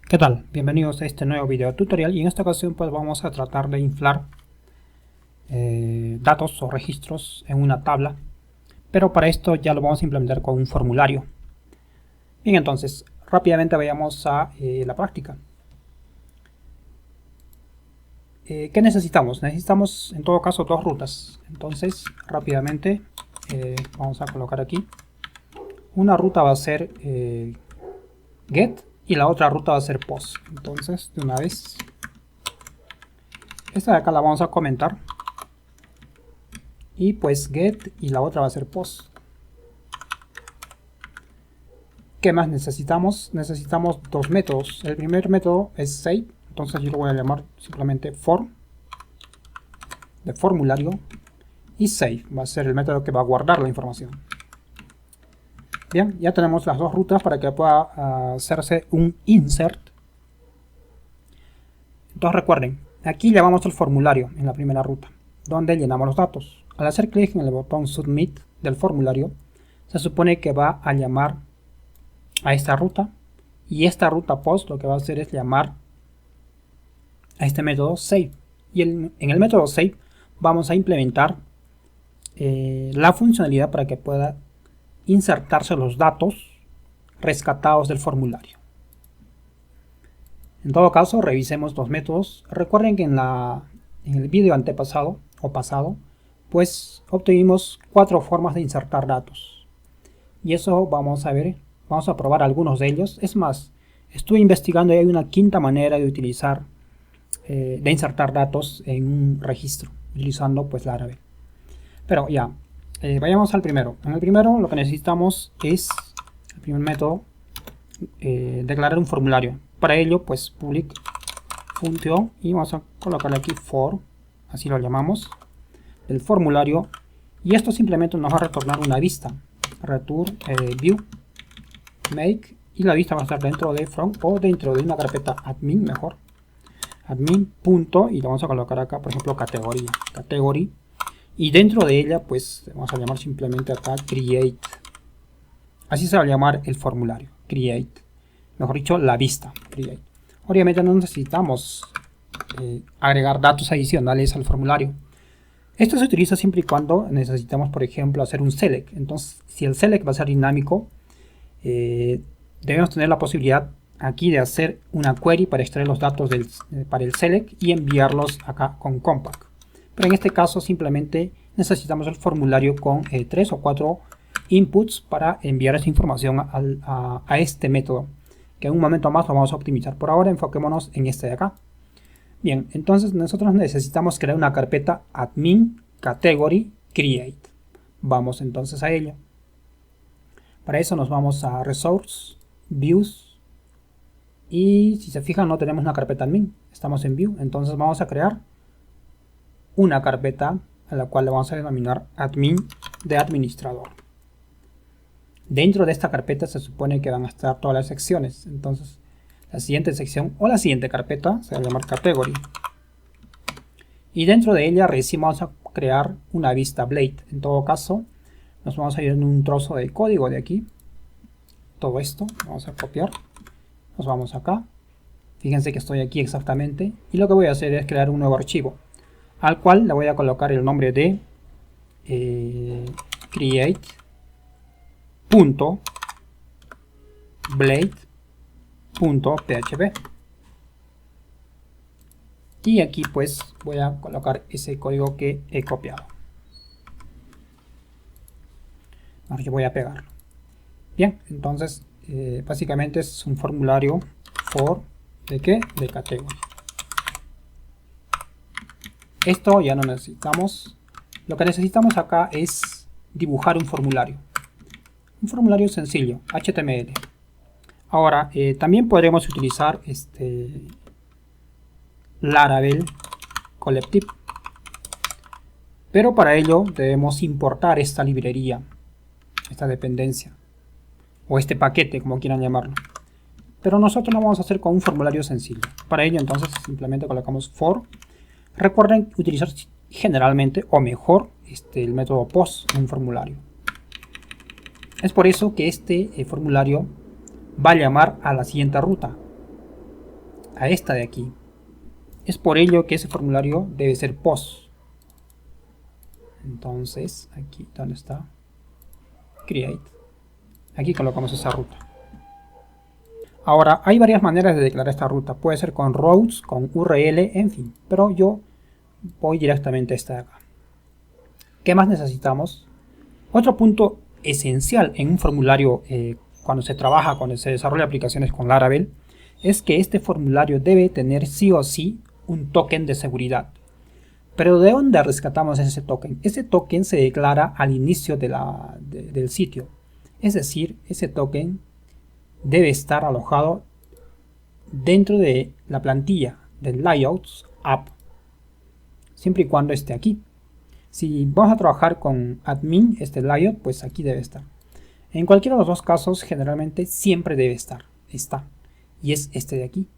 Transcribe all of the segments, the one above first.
¿Qué tal? Bienvenidos a este nuevo video tutorial y en esta ocasión pues vamos a tratar de inflar datos o registros en una tabla, pero para esto ya lo vamos a implementar con un formulario. Bien, entonces rápidamente vayamos a la práctica. ¿Qué necesitamos? Necesitamos en todo caso dos rutas. Entonces rápidamente vamos a colocar aquí. Una ruta va a ser get y la otra ruta va a ser post. Entonces de una vez esta de acá la vamos a comentar y pues get y la otra va a ser post. ¿Qué más necesitamos? Necesitamos dos métodos. El primer método es save, entonces yo lo voy a llamar simplemente for de formulario y save va a ser el método que va a guardar la información. Bien, ya tenemos las dos rutas para que pueda hacerse un insert. Entonces recuerden, aquí llamamos el formulario en la primera ruta, donde llenamos los datos. Al hacer clic en el botón submit del formulario, se supone que va a llamar a esta ruta, y esta ruta post lo que va a hacer es llamar a este método save. Y en el método save vamos a implementar la funcionalidad para que pueda insertarse los datos rescatados del formulario. En todo caso, revisemos los métodos. Recuerden que en el vídeo antepasado o pasado, pues obtuvimos 4 formas de insertar datos. Y eso vamos a ver, vamos a probar algunos de ellos. Es más, estuve investigando y hay una quinta manera de utilizar, de insertar datos en un registro, utilizando pues Laravel. Pero ya, vayamos al primero. En el primero lo que necesitamos es, el primer método, declarar un formulario. Para ello pues public function y vamos a colocarle aquí for, así lo llamamos, del formulario, y esto simplemente nos va a retornar una vista, return view make, y la vista va a estar dentro de from o dentro de una carpeta admin, mejor admin punto, y lo vamos a colocar acá por ejemplo category, y dentro de ella pues vamos a llamar simplemente acá create, así se va a llamar el formulario, create, mejor dicho la vista, create. Obviamente no necesitamos agregar datos adicionales al formulario. Esto se utiliza siempre y cuando necesitamos, por ejemplo, hacer un select. Entonces, si el select va a ser dinámico, debemos tener la posibilidad aquí de hacer una query para extraer los datos para el select y enviarlos acá con compact. Pero en este caso simplemente necesitamos el formulario con 3 o 4 inputs para enviar esa información a este método, que en un momento más lo vamos a optimizar. Por ahora enfoquémonos en este de acá. Bien, entonces nosotros necesitamos crear una carpeta admin category create. Vamos entonces a ello. Para eso nos vamos a resource, views, y si se fijan no tenemos una carpeta admin, estamos en view, entonces vamos a crear una carpeta a la cual le vamos a denominar admin de administrador. Dentro de esta carpeta se supone que van a estar todas las secciones, entonces la siguiente sección o la siguiente carpeta se va a llamar category, y dentro de ella recién vamos a crear una vista blade. En todo caso nos vamos a ir en un trozo de código de aquí, todo esto vamos a copiar, nos vamos acá, fíjense que estoy aquí exactamente, y lo que voy a hacer es crear un nuevo archivo al cual le voy a colocar el nombre de create.blade.php, y aquí pues voy a colocar ese código que he copiado. Ahora yo voy a pegarlo. Bien, entonces básicamente es un formulario for ¿de qué? De category. Esto ya no necesitamos. Lo que necesitamos acá es dibujar un formulario. Un formulario sencillo, HTML. Ahora, también podremos utilizar Laravel Collective. Pero para ello debemos importar esta librería, esta dependencia, o este paquete, como quieran llamarlo. Pero nosotros lo vamos a hacer con un formulario sencillo. Para ello entonces simplemente colocamos for. Recuerden utilizar generalmente o mejor el método post en un formulario. Es por eso que este formulario va a llamar a la siguiente ruta, a esta de aquí. Es por ello que ese formulario debe ser post. Entonces, aquí, ¿dónde está? Create. Aquí colocamos esa ruta. Ahora, hay varias maneras de declarar esta ruta. Puede ser con routes, con URL, en fin. Pero yo voy directamente a esta de acá. ¿Qué más necesitamos? Otro punto esencial en un formulario cuando se trabaja, cuando se desarrolla aplicaciones con Laravel, es que este formulario debe tener sí o sí un token de seguridad. Pero ¿de dónde rescatamos ese token? Ese token se declara al inicio del sitio. Es decir, ese token debe estar alojado dentro de la plantilla del Layouts App, siempre y cuando esté aquí. Si vamos a trabajar con admin, este layout, pues aquí debe estar. En cualquiera de los dos casos, generalmente siempre debe estar. Está. Y es este de aquí.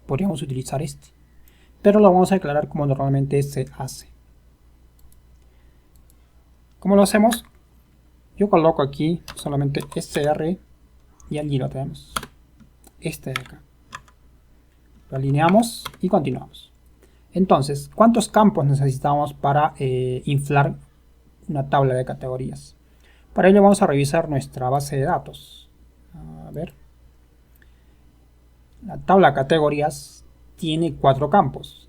Podríamos utilizar este. Pero lo vamos a declarar como normalmente se hace. ¿Cómo lo hacemos? Yo coloco aquí solamente str y allí lo tenemos. Este de acá. Lo alineamos y continuamos. Entonces, ¿cuántos campos necesitamos para inflar una tabla de categorías? Para ello vamos a revisar nuestra base de datos. A ver. La tabla de categorías tiene 4 campos.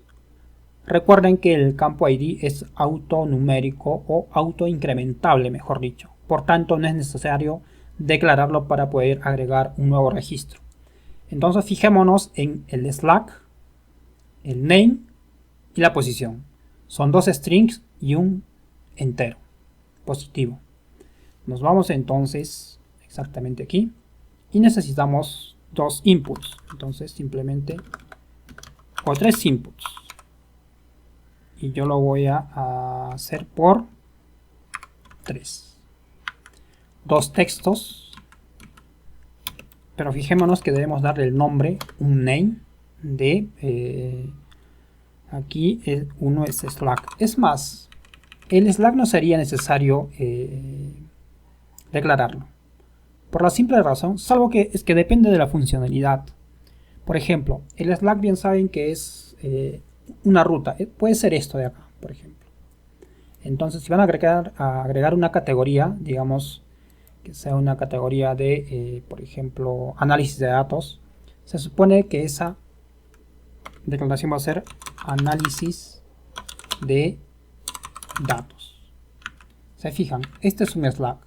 Recuerden que el campo ID es autonumérico o autoincrementable, mejor dicho. Por tanto, no es necesario declararlo para poder agregar un nuevo registro. Entonces, fijémonos en el slack, el name y la posición. Son 2 strings y un entero positivo. Nos vamos entonces exactamente aquí y necesitamos 2 inputs. Entonces simplemente, o 3 inputs, y yo lo voy a hacer por 3. 2 textos, pero fijémonos que debemos darle el nombre, un name de aquí uno es Slack. Es más, el Slack no sería necesario declararlo. Por la simple razón, salvo que es que depende de la funcionalidad. Por ejemplo, el Slack bien saben que es una ruta. Puede ser esto de acá, por ejemplo. Entonces, si van a agregar una categoría, digamos que sea una categoría de, por ejemplo, análisis de datos, se supone que esa declaración va a ser análisis de datos. Se fijan, este es un Slack.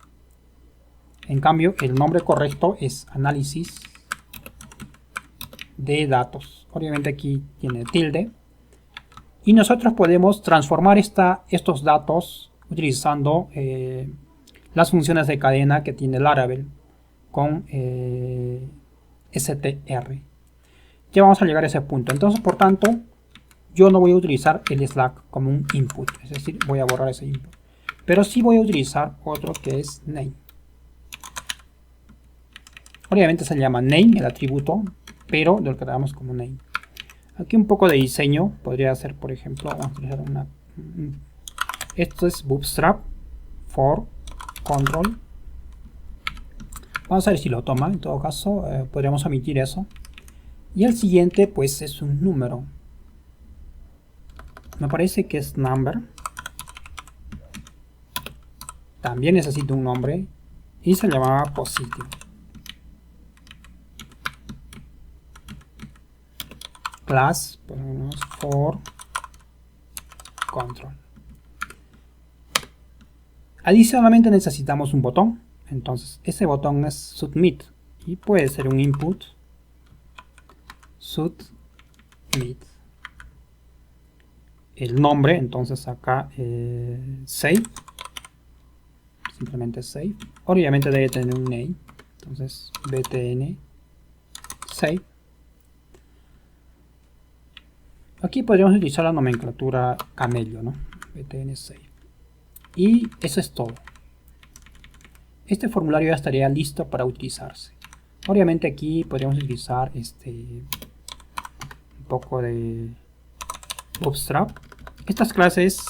En cambio, el nombre correcto es análisis de datos. Obviamente aquí tiene tilde. Y nosotros podemos transformar estos datos utilizando las funciones de cadena que tiene Laravel con str. Ya vamos a llegar a ese punto. Entonces, por tanto, yo no voy a utilizar el Slack como un input. Es decir, voy a borrar ese input. Pero sí voy a utilizar otro que es name. Obviamente se llama name, el atributo, pero lo creamos como name. Aquí un poco de diseño. Podría ser, por ejemplo, vamos a utilizar esto es bootstrap for control. Vamos a ver si lo toma. En todo caso, podríamos omitir eso. Y el siguiente, pues, es un número. Me parece que es number. También necesito un nombre. Y se llamaba positive. Class, ponemos for control. Adicionalmente necesitamos un botón. Entonces, ese botón es submit. Y puede ser un input. Submit. El nombre, entonces acá save. Simplemente save. Obviamente debe tener un name. Entonces, btn save. Aquí podríamos utilizar la nomenclatura camello, ¿no? btn save. Y eso es todo. Este formulario ya estaría listo para utilizarse. Obviamente aquí podríamos utilizar un poco de Bootstrap. Estas clases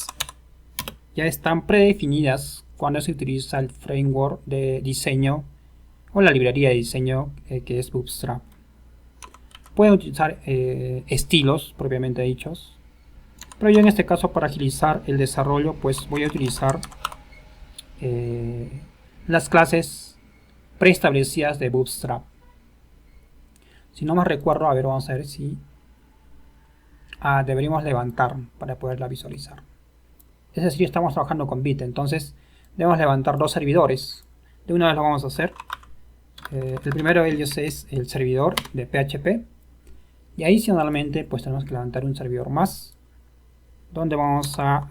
ya están predefinidas cuando se utiliza el framework de diseño o la librería de diseño que es Bootstrap. Pueden utilizar estilos propiamente dichos, pero yo en este caso, para agilizar el desarrollo, pues voy a utilizar las clases preestablecidas de Bootstrap. Si no me recuerdo, a ver, vamos a ver si deberíamos levantar para poderla visualizar. Es decir, estamos trabajando con Bit, entonces debemos levantar dos servidores. De una vez lo vamos a hacer. El primero de ellos es el servidor de PHP, y adicionalmente pues tenemos que levantar un servidor más donde vamos a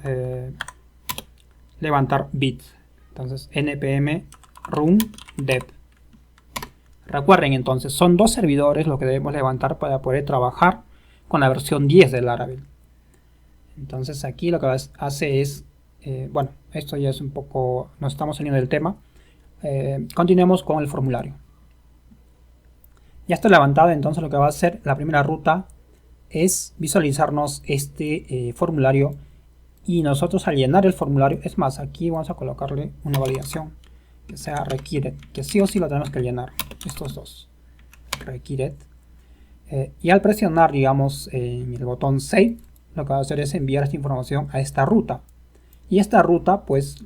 levantar Bit. Entonces npm run dev. Recuerden, entonces son dos servidores lo que debemos levantar para poder trabajar con la versión 10 del Laravel. Entonces aquí lo que hace es, bueno, esto ya es un poco, nos estamos saliendo del tema. Continuemos con el formulario. Ya está levantado, entonces lo que va a hacer la primera ruta es visualizarnos este formulario, y nosotros al llenar el formulario, es más, aquí vamos a colocarle una validación que sea requiere, que sí o sí lo tenemos que llenar, estos dos, requiere. Y al presionar, digamos, en el botón Save, lo que va a hacer es enviar esta información a esta ruta. Y esta ruta, pues,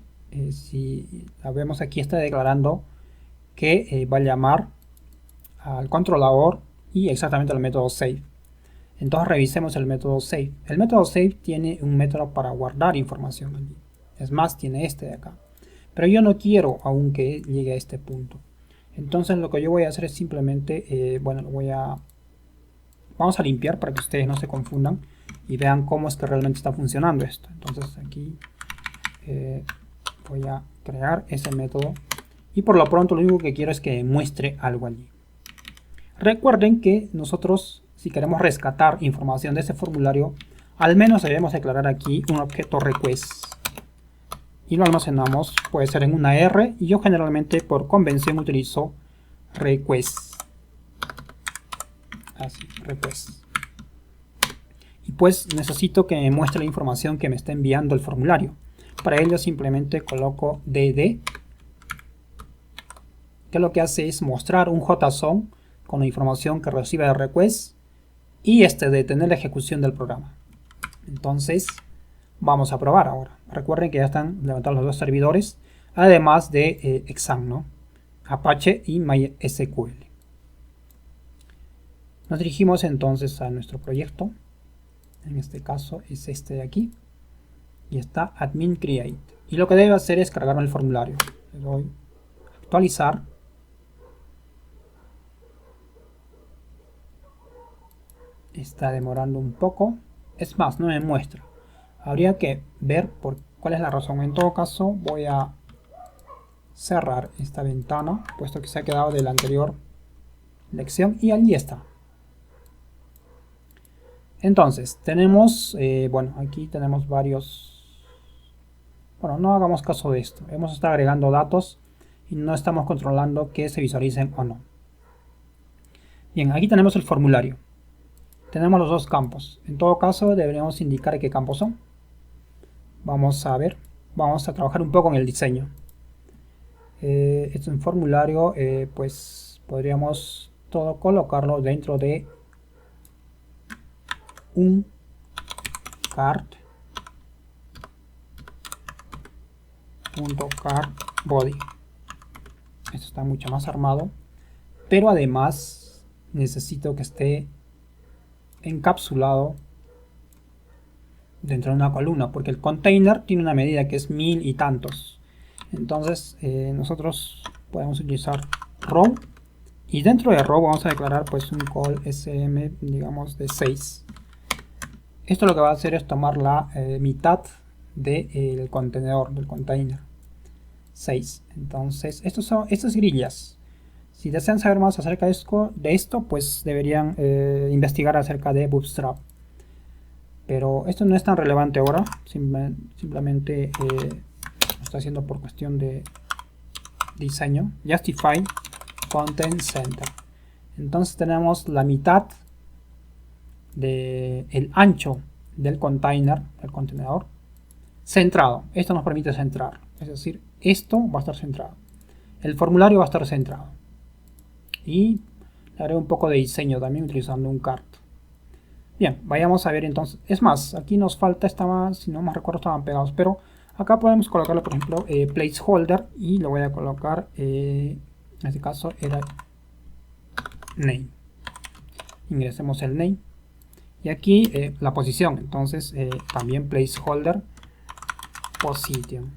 si la vemos aquí, está declarando que va a llamar al controlador y exactamente al método Save. Entonces revisemos el método Save. El método Save tiene un método para guardar información allí. Es más, tiene este de acá. Pero yo no quiero aún que llegue a este punto. Entonces lo que yo voy a hacer es simplemente, bueno, vamos a limpiar para que ustedes no se confundan y vean cómo es que realmente está funcionando esto. Entonces aquí voy a crear ese método, y por lo pronto lo único que quiero es que muestre algo allí. Recuerden que nosotros, si queremos rescatar información de ese formulario, al menos debemos declarar aquí un objeto request. Y lo almacenamos, puede ser en una R, y yo generalmente por convención utilizo request. Así, request. Y pues necesito que me muestre la información que me está enviando el formulario. Para ello simplemente coloco dd, que lo que hace es mostrar un JSON con la información que recibe de request y detener la ejecución del programa. Entonces vamos a probar ahora. Recuerden que ya están levantados los dos servidores, además de exam, ¿no? Apache y MySQL. Nos dirigimos entonces a nuestro proyecto. En este caso es este de aquí, y está admin create, y lo que debe hacer es cargarme el formulario. Le doy a actualizar. Está demorando un poco, es más, no me muestra. Habría que ver cuál es la razón. En todo caso voy a cerrar esta ventana, puesto que se ha quedado de la anterior lección, y allí está. Entonces tenemos, bueno, aquí tenemos varios. Bueno, no hagamos caso de esto. Hemos estado agregando datos y no estamos controlando que se visualicen o no. Bien, aquí tenemos el formulario. Tenemos los dos campos. En todo caso deberíamos indicar qué campos son. Vamos a ver. Vamos a trabajar un poco en el diseño. Esto es un formulario, pues podríamos todo colocarlo dentro de un cart.cart body. Esto está mucho más armado, pero además necesito que esté encapsulado dentro de una columna, porque el container tiene una medida que es 1000 y tantos. Entonces nosotros podemos utilizar row, y dentro de row vamos a declarar pues un call sm, digamos, de 6. Esto lo que va a hacer es tomar la mitad del contenedor, del container 6. Entonces estas grillas, si desean saber más acerca de esto, pues deberían investigar acerca de Bootstrap. Pero esto no es tan relevante ahora, simplemente lo estoy haciendo por cuestión de diseño. Justify Content Center. Entonces tenemos la mitad del ancho del container, del contenedor, centrado. Esto nos permite centrar, es decir, esto va a estar centrado. El formulario va a estar centrado. Y le haré un poco de diseño también utilizando un cart. Bien, vayamos a ver entonces. Es más, aquí nos falta, si no me recuerdo estaban pegados, pero acá podemos colocarle, por ejemplo, placeholder, y lo voy a colocar, en este caso era name. Ingresemos el name. Y aquí la posición, entonces también placeholder position.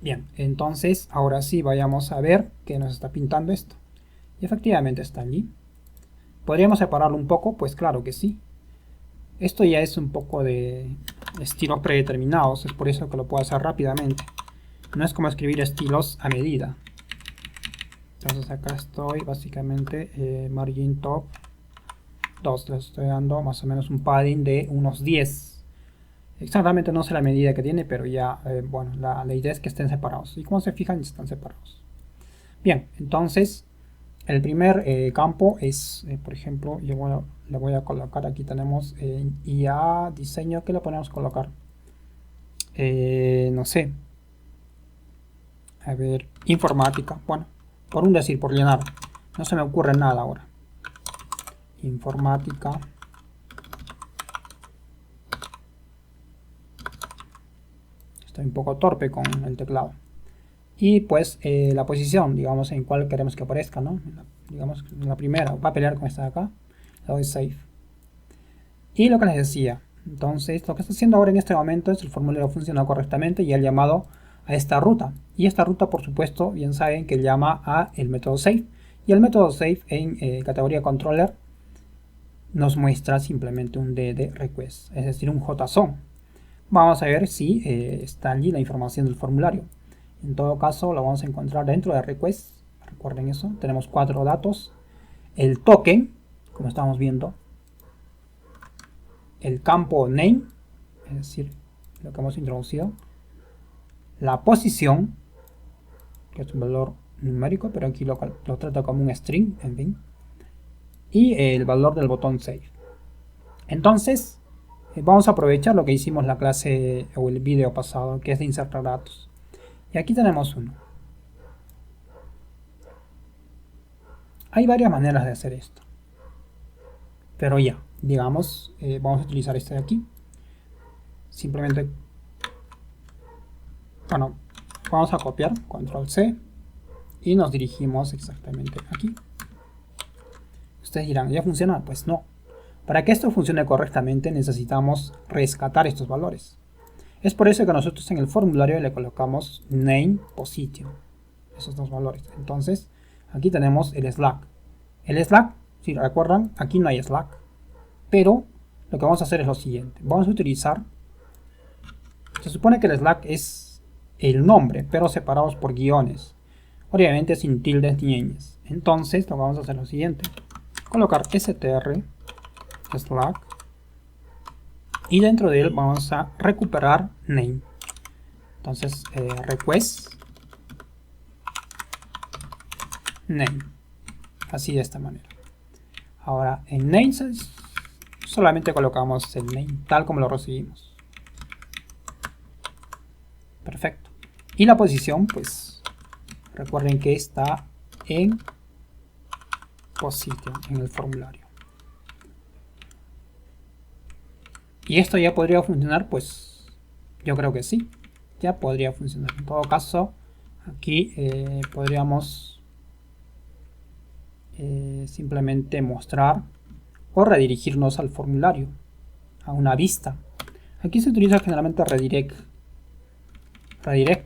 Bien, entonces ahora sí vayamos a ver qué nos está pintando esto. Y efectivamente está allí. ¿Podríamos separarlo un poco? Pues claro que sí. Esto ya es un poco de estilos predeterminados, es por eso que lo puedo hacer rápidamente. No es como escribir estilos a medida. Entonces acá estoy básicamente margin top 2, le estoy dando más o menos un padding de unos 10. Exactamente no sé la medida que tiene, pero ya, bueno, la idea es que estén separados. Y como se fijan, están separados. Bien, entonces el primer campo es, por ejemplo, le voy a colocar, aquí tenemos IA diseño, ¿qué le podemos colocar? No sé. A ver, informática, bueno, por un decir, por llenar. No se me ocurre nada ahora. Informática. Estoy un poco torpe con el teclado. Y pues la posición, digamos, en cuál queremos que aparezca, ¿no? Digamos, en la primera, va a pelear con esta de acá. Le doy save. Y lo que les decía, entonces lo que está haciendo ahora en este momento es el formulario funciona correctamente y el llamado a esta ruta. Y esta ruta, por supuesto, bien saben que llama a el método save. Y el método save en categoría controller nos muestra simplemente un DD request, es decir, un JSON. Vamos a ver si está allí la información del formulario. En todo caso, lo vamos a encontrar dentro de request. Recuerden eso. Tenemos 4 datos. El token, como estamos viendo. El campo name, es decir, lo que hemos introducido. La posición, que es un valor numérico, pero aquí lo trata como un string, en fin. Y el valor del botón save. Entonces, vamos a aprovechar lo que hicimos la clase o el video pasado, que es de insertar datos. Y aquí tenemos uno. Hay varias maneras de hacer esto. Pero ya, digamos, vamos a utilizar este de aquí. Simplemente, bueno, vamos a copiar, control C, y nos dirigimos exactamente aquí. Ustedes dirán, ¿ya funciona? Pues no. Para que esto funcione correctamente necesitamos rescatar estos valores. Es por eso que nosotros en el formulario le colocamos name position, esos dos valores. Entonces, aquí tenemos el slack. El slack, si recuerdan, aquí no hay slack. Pero lo que vamos a hacer es lo siguiente. Vamos a utilizar, se supone que el slack es el nombre, pero separados por guiones. Obviamente sin tildes ni ñes. Entonces, lo que vamos a hacer es lo siguiente. Colocar str slack y dentro de él vamos a recuperar name. Entonces request name, así de esta manera. Ahora en name solamente colocamos el name tal como lo recibimos. Perfecto. Y la posición, pues recuerden que está en position en el formulario. ¿Y esto ya podría funcionar? Pues yo creo que sí, ya podría funcionar. En todo caso, aquí podríamos simplemente mostrar o redirigirnos al formulario, a una vista. Aquí se utiliza generalmente redirect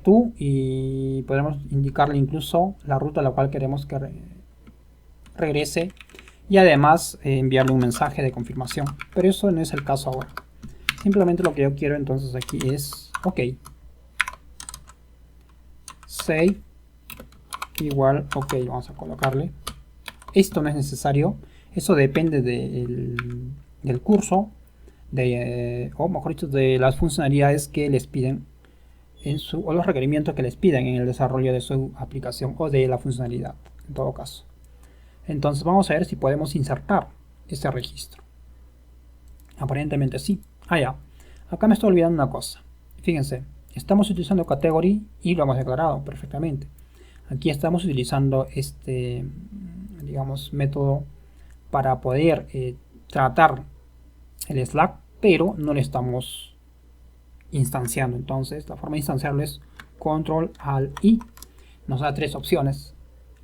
to, y podemos indicarle incluso la ruta a la cual queremos que regrese, y además enviarle un mensaje de confirmación, pero eso no es el caso ahora. Simplemente lo que yo quiero entonces aquí es ok, save igual ok, vamos a colocarle. Esto no es necesario, eso depende del curso, o mejor dicho, de las funcionalidades que les piden o los requerimientos que les piden en el desarrollo de su aplicación o de la funcionalidad, en todo caso. Entonces vamos a ver si podemos insertar este registro. Aparentemente sí. Ya. Acá me estoy olvidando una cosa. Fíjense, estamos utilizando category y lo hemos declarado perfectamente. Aquí estamos utilizando este, digamos, método para poder tratar el Slack, pero no le estamos instanciando. Entonces, la forma de instanciarlo es Control Alt I. Nos da tres opciones.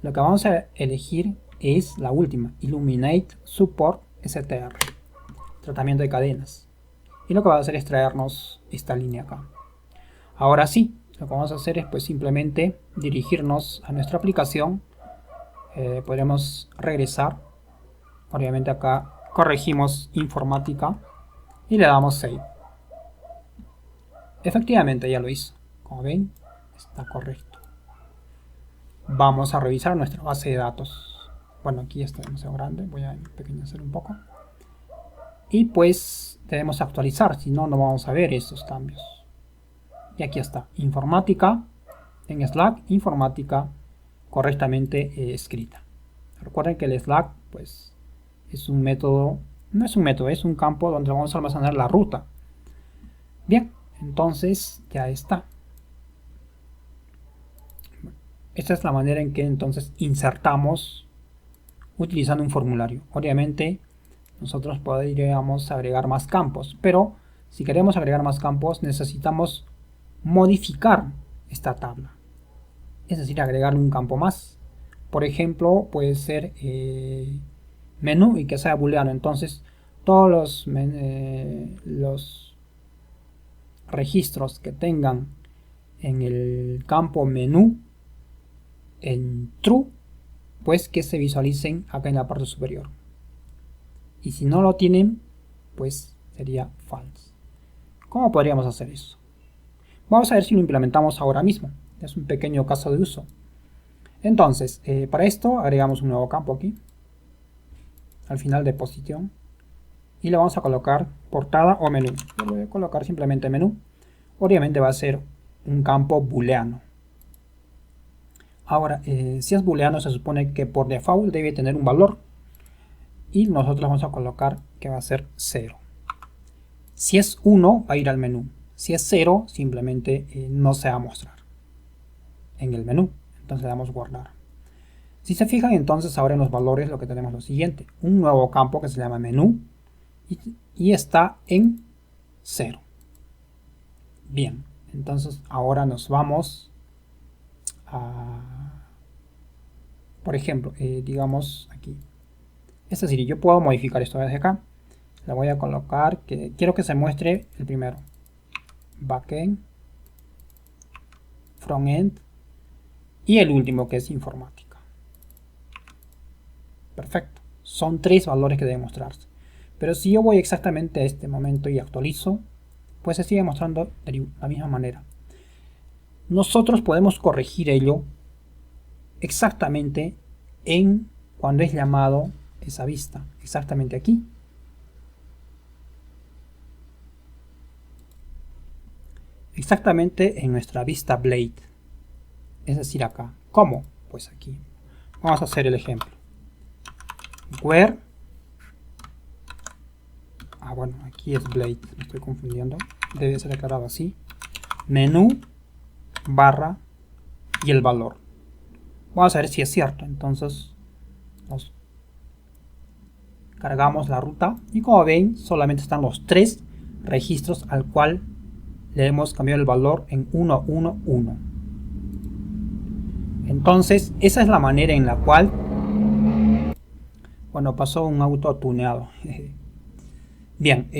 Lo que vamos a elegir es la última, Illuminate Support STR, tratamiento de cadenas. Y lo que va a hacer es traernos esta línea acá. Ahora sí, lo que vamos a hacer es pues simplemente dirigirnos a nuestra aplicación. Podremos regresar. Obviamente acá corregimos informática y le damos save. Efectivamente ya lo hizo. Como ven, está correcto. Vamos a revisar nuestra base de datos. Bueno, aquí está demasiado grande. Voy a pequeñecer un poco. Y pues debemos actualizar, si no, no vamos a ver estos cambios. Y aquí está, informática en Slack, informática correctamente escrita. Recuerden que el Slack pues es un método, no es un método, es un campo donde vamos a almacenar la ruta. Bien, entonces ya está. Esta es la manera en que entonces insertamos utilizando un formulario. Obviamente nosotros podríamos agregar más campos, pero si queremos agregar más campos necesitamos modificar esta tabla, es decir, agregarle un campo más. Por ejemplo, puede ser menú y que sea booleano. Entonces todos los registros que tengan en el campo menú en true, pues que se visualicen acá en la parte superior, y si no lo tienen pues sería false. ¿Cómo podríamos hacer eso? Vamos a ver si lo implementamos ahora mismo. Es un pequeño caso de uso. Entonces, para esto agregamos un nuevo campo aquí, al final de posición, y le vamos a colocar portada o menú. Yo voy a colocar simplemente menú. Obviamente va a ser un campo booleano. Ahora, si es booleano, se supone que por default debe tener un valor, y nosotros vamos a colocar que va a ser 0. Si es 1, va a ir al menú. Si es 0, simplemente no se va a mostrar en el menú. Entonces le damos guardar. Si se fijan, entonces ahora en los valores lo que tenemos es lo siguiente. Un nuevo campo que se llama menú y está en 0. Bien, entonces ahora nos vamos a, por ejemplo, digamos aquí. Es decir, yo puedo modificar esto desde acá. Le voy a colocar que quiero que se muestre el primero. Backend, frontend y el último que es informática. Perfecto. Son tres valores que deben mostrarse. Pero si yo voy exactamente a este momento y actualizo, pues se sigue mostrando de la misma manera. Nosotros podemos corregir ello exactamente en cuando es llamado esa vista. Exactamente aquí. Exactamente en nuestra vista Blade, es decir acá. ¿Cómo? Pues aquí vamos a hacer el ejemplo. Where, bueno, aquí es Blade, me estoy confundiendo, debe ser declarado así. Menú, barra y el valor. Vamos a ver si es cierto. Entonces nos cargamos la ruta y como ven solamente están los tres registros al cual le hemos cambiado el valor en 111. Entonces esa es la manera en la cual, bueno, pasó un auto tuneado. Bien,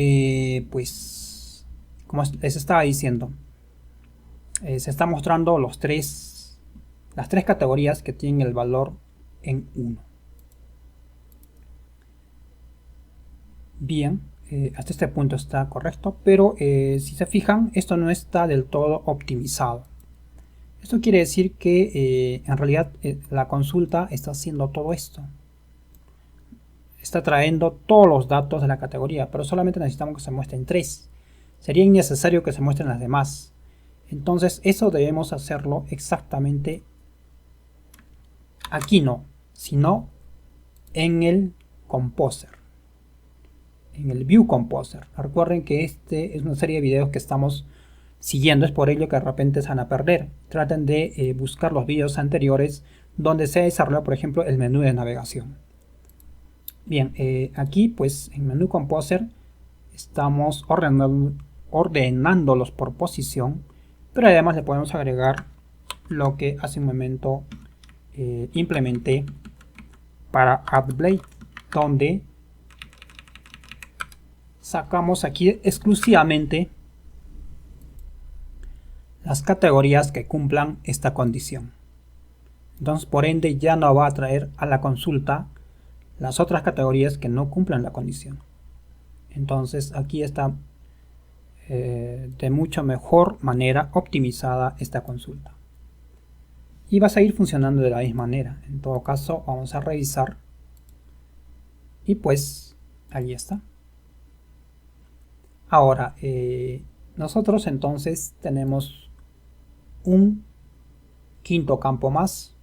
pues como les estaba diciendo, se está mostrando las tres categorías que tienen el valor en 1. Bien, hasta este punto está correcto, pero si se fijan, esto no está del todo optimizado. Esto quiere decir que en realidad la consulta está haciendo todo esto. Está trayendo todos los datos de la categoría, pero solamente necesitamos que se muestren 3. Sería innecesario que se muestren las demás. Entonces eso debemos hacerlo exactamente aquí no, sino en el Composer. en el View Composer. Recuerden que este es una serie de videos que estamos siguiendo, es por ello que de repente se van a perder. Traten de buscar los videos anteriores donde se ha desarrollado, por ejemplo, el menú de navegación. Bien, aquí pues en menú Composer estamos ordenándolos por posición, pero además le podemos agregar lo que hace un momento implementé para AddBlade, donde sacamos aquí exclusivamente las categorías que cumplan esta condición. Entonces, por ende, ya no va a traer a la consulta las otras categorías que no cumplan la condición. Entonces, aquí está de mucho mejor manera optimizada esta consulta. Y va a seguir funcionando de la misma manera. En todo caso, vamos a revisar. Y pues, ahí está. Ahora, nosotros entonces tenemos un quinto campo más,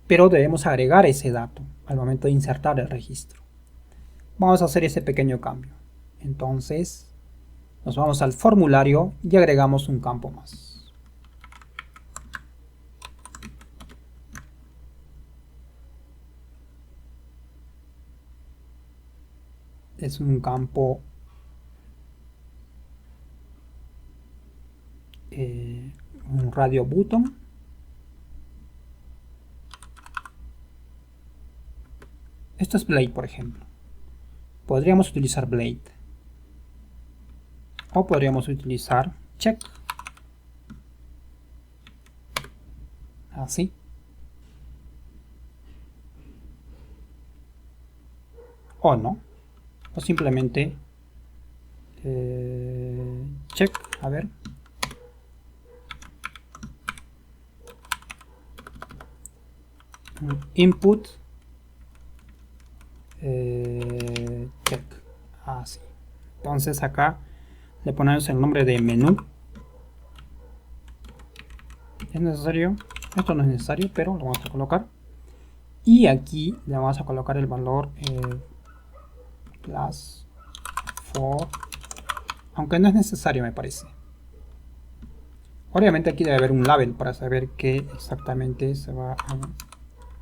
pero debemos agregar ese dato al momento de insertar el registro. Vamos a hacer ese pequeño cambio. Entonces, nos vamos al formulario y agregamos un campo más. Es un campo un radio button. Esto es Blade, por ejemplo. Podríamos utilizar Blade. O podríamos utilizar check. Así. O no. O simplemente check. A ver. Input. Check. Así. Entonces acá le ponemos el nombre de menú. ¿Es necesario? Esto no es necesario, pero lo vamos a colocar. Y aquí le vamos a colocar el valor plus for, aunque no es necesario, me parece. Obviamente aquí debe haber un label para saber qué exactamente se va a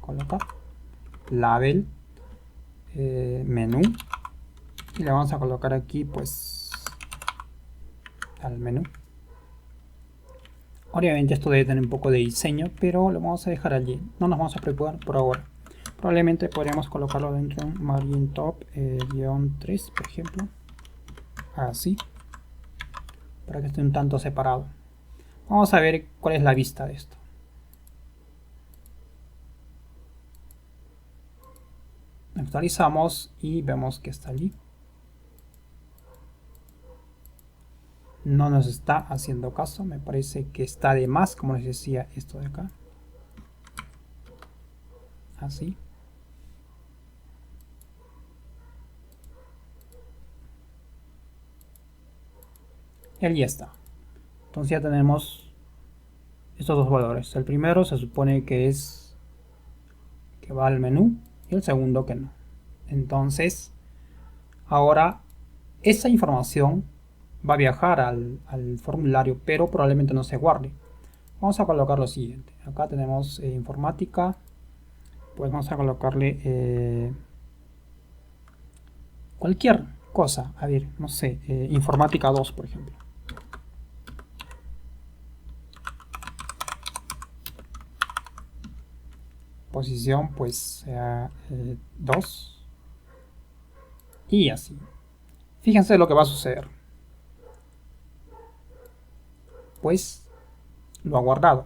colocar. Label, menú, y le vamos a colocar aquí pues al menú. Obviamente esto debe tener un poco de diseño, pero lo vamos a dejar allí. No nos vamos a preocupar por ahora. Probablemente podríamos colocarlo dentro de un margin top -3, por ejemplo. Así. Para que esté un tanto separado. Vamos a ver cuál es la vista de esto. Actualizamos y vemos que está allí. No nos está haciendo caso, me parece que está de más, como les decía, esto de acá. Así. Y ya está. Entonces ya tenemos estos dos valores. El primero se supone que es que va al menú y el segundo que no. Entonces, ahora esa información va a viajar al formulario, pero probablemente no se guarde. Vamos a colocar lo siguiente. Acá tenemos informática. Pues vamos a colocarle cualquier cosa. A ver, no sé, informática 2, por ejemplo. Posición, pues, 2. Y así. Fíjense lo que va a suceder. Pues lo ha guardado.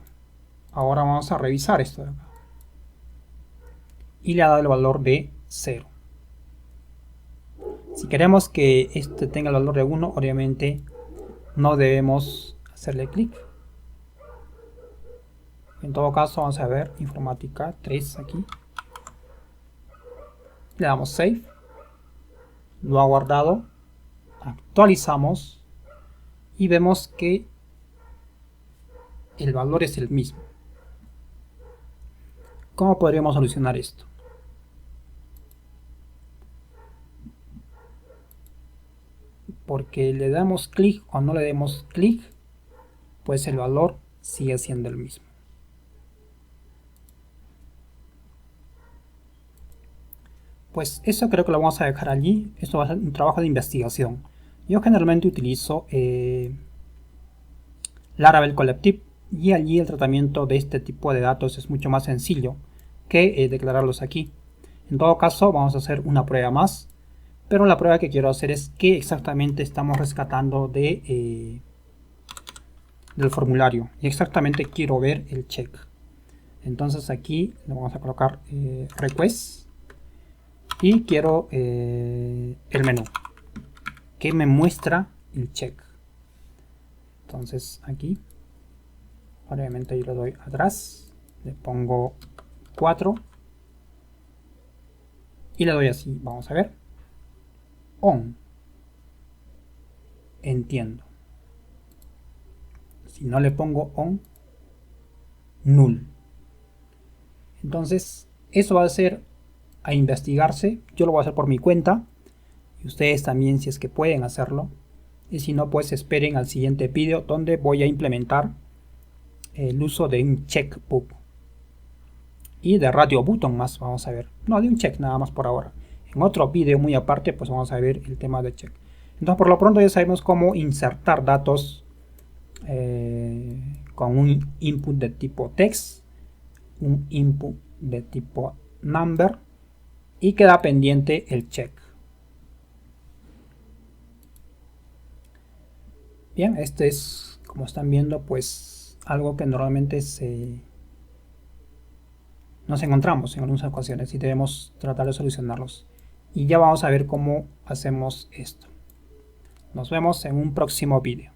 Ahora vamos a revisar esto de acá. Y le ha dado el valor de 0. Si queremos que este tenga el valor de 1, obviamente no debemos hacerle clic. En todo caso, vamos a ver informática 3 aquí. Le damos save. Lo ha guardado. Actualizamos. Y vemos que el valor es el mismo. ¿Cómo podríamos solucionar esto? porque le damos clic o no le demos clic, pues el valor sigue siendo el mismo. Pues eso creo que lo vamos a dejar allí. Esto va a ser un trabajo de investigación. Yo generalmente utilizo Laravel Collective, y allí el tratamiento de este tipo de datos es mucho más sencillo que declararlos aquí. En todo caso, vamos a hacer una prueba más, pero la prueba que quiero hacer es qué exactamente estamos rescatando del formulario, y exactamente quiero ver el check. Entonces aquí le vamos a colocar request y quiero el menú que me muestra el check. Entonces aquí obviamente yo le doy atrás, le pongo 4 y le doy así, vamos a ver, on, entiendo. Si no le pongo on, null. Entonces eso va a ser a investigarse. Yo lo voy a hacer por mi cuenta y ustedes también, si es que pueden hacerlo, y si no, pues esperen al siguiente vídeo donde voy a implementar el uso de un checkbook y de radio button más, vamos a ver, no, de un check nada más por ahora. En otro vídeo muy aparte pues vamos a ver el tema de check. Entonces por lo pronto ya sabemos cómo insertar datos con un input de tipo text, un input de tipo number, y queda pendiente el check. Bien, este es, como están viendo, pues algo que normalmente nos encontramos en algunas ocasiones y debemos tratar de solucionarlos. Y ya vamos a ver cómo hacemos esto. Nos vemos en un próximo vídeo.